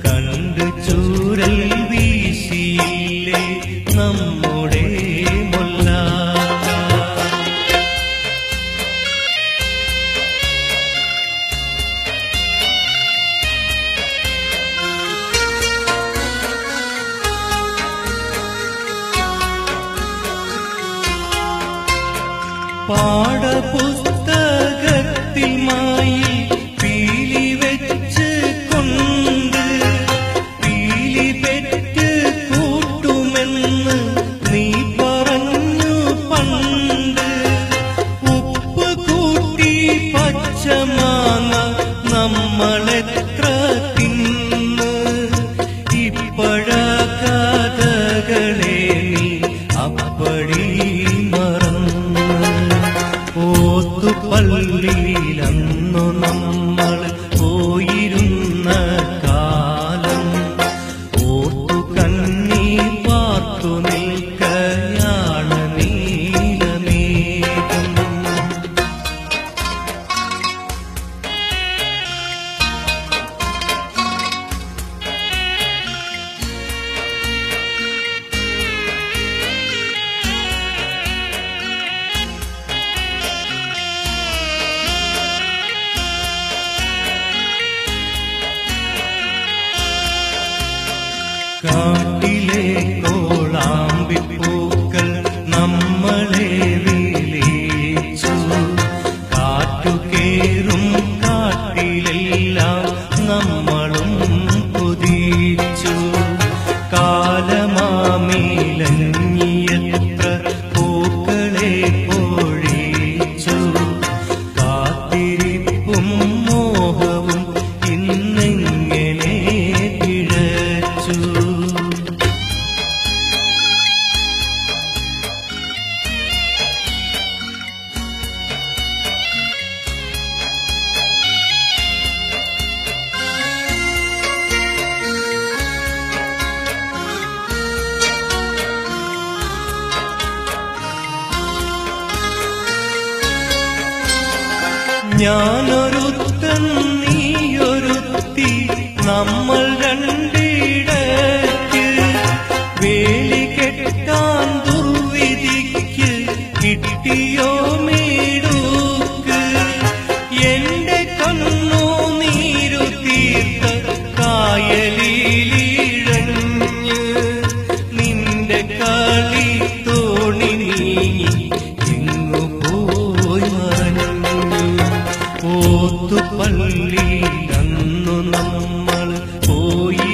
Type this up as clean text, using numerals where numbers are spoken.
കണ്ട് ചൂരൽ വീശിയില്ലേ നമ്മുടെ മുല്ല. പാഠപുസ്തകത്തിൽ മായി പീലി വെച്ച് കൊണ്ട് പീലി പെറ്റ് കൂട്ടുമെന്ന് നീ പറഞ്ഞു പണ്ട്. ഉപ്പ് കൂട്ടി പച്ചമാങ്ങ നമ്മളെത്ര തിന്ന്. ഇപ്പഴ കഥകളെ നീ അപ്പടി മറന്ന്. ഓത്തുപള്ളിയിലന്നു നമ്മൾ പോയിരുന്ന കാലം ഓത്തുകണ്ണി പാർത്തു നിൽക്കയാണ് നീലമേഘം. കാട്ടിലെ കോളാമ്പിപ്പൂക്കൾ നമ്മളെ വിളിച്ചു. കാറ്റുകേറും കാട്ടിലെല്ലാം നമ്മളും കുതിച്ചു. കാലമാമിലഞ്ഞിയത്ര പൂക്കളെ പൊഴിച്ചു. കാത്തിരിപ്പും മോഹവും ഇന്നെങ്ങനെ പിഴച്ചു. ഞാനൊരുത്തൻ നീയൊരുത്തി നമ്മൾ രണ്ടിടയ്ക്ക് വേലി കെട്ടാൻ ദുർവിധിക്ക് കിട്ടിയോ മേടൂക്ക്. എന്റെ കണ്ണു നീരു തീർത്ത കായലിലിഴഞ്ഞ് നിന്റെ കളി തോണി നീങ്ങി എങ്ങു പോയി മറഞ്ഞു. ഓത്തുപള്ളിയിലന്നു നമ്മൾ പോയി